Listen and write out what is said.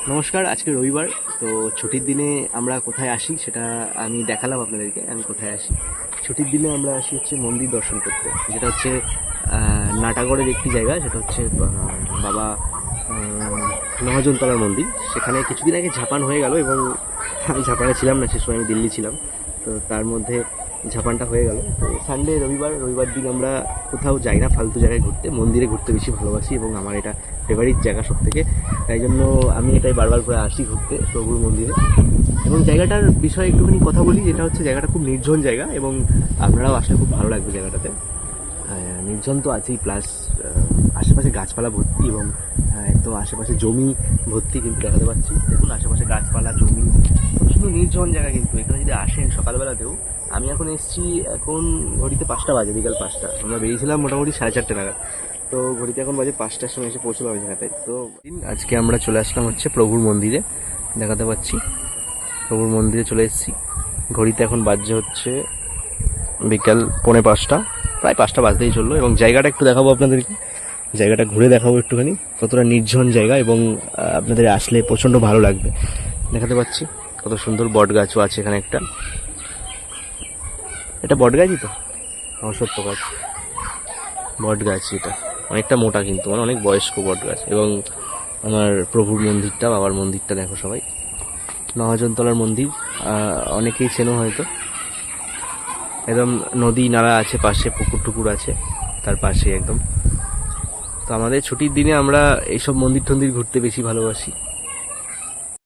নমস্কার, আজকে রবিবার। তো ছুটির দিনে আমরা কোথায় আসি সেটা আমি দেখালাম আপনাদেরকে। আমি কোথায় আসি, ছুটির দিনে আমরা আসি হচ্ছে মন্দির দর্শন করতে, যেটা হচ্ছে নাটাগড়ের একটি জায়গা। সেটা হচ্ছে বাবা মহাজনতলার মন্দির। সেখানে কিছুদিন আগে ঝাপান হয়ে গেল এবং আমি ঝাপানে ছিলাম না, সে সময় আমি দিল্লি ছিলাম। তো তার মধ্যে ঝাপানটা হয়ে গেল। তো সানডে রবিবার দিন আমরা কোথাও যাই না ফালতু জায়গায় ঘুরতে, মন্দিরে ঘুরতে বেশি ভালোবাসি এবং আমার এটা ফেভারিট জায়গা সব থেকে। তাই জন্য আমি এটাই বারবার করে আসি ঘুরতে, প্রভুর মন্দিরে। এবং জায়গাটার বিষয়ে একটুখানি কথা বলি, যেটা হচ্ছে জায়গাটা খুব নির্জন জায়গা এবং আপনারাও আসলে খুব ভালো লাগবে জায়গাটাতে। নির্জন তো আছেই, প্লাস আশেপাশে গাছপালা ভর্তি এবং একদম আশেপাশে জমি ভর্তি কিন্তু দেখাতে পাচ্ছি। দেখুন আশেপাশে গাছপালা, জমি, শুধু নির্জন জায়গা। কিন্তু এখানে যদি আসেন সকালবেলাতেও, আমি এখন এসেছি, এখন ঘড়িতে 5টা বাজে, বিকাল 5টা। আমরা বেরিয়েছিলাম মোটামুটি 4:30 নাগাদ। তো ঘড়িতে এখন বাজে 5টার সময় এসে পৌঁছলাম এই জায়গাটায়। তো আজকে আমরা চলে আসলাম হচ্ছে প্রভুর মন্দিরে, দেখাতে পাচ্ছি প্রভুর মন্দিরে চলে এসেছি। ঘড়িতে এখন বাজছে হচ্ছে বিকাল 4:45, প্রায় 5টা বাজতেই চললো। এবং জায়গাটা একটু দেখাবো আপনাদেরকে, জায়গাটা ঘুরে দেখাবো একটুখানি, কতটা নির্জন জায়গা এবং আপনাদের আসলে প্রচণ্ড ভালো লাগবে। দেখাতে পাচ্ছি কত সুন্দর বট গাছও আছে এখানে একটা। এটা বট গাছই তো, সত্য গাছ, বট গাছ। এটা অনেকটা মোটা কিন্তু, মানে অনেক বয়স্ক বট গাছ। এবং আমার প্রভুর মন্দিরটা, বাবার মন্দিরটা দেখো সবাই, মহাজনতলার মন্দির। অনেকেই চেনো হয়তো। একদম নদী নালা আছে পাশে, পুকুর টুকুর আছে তার পাশে একদম। তো আমাদের ছুটির দিনে আমরা এইসব মন্দির টন্দির ঘুরতে বেশি ভালোবাসি।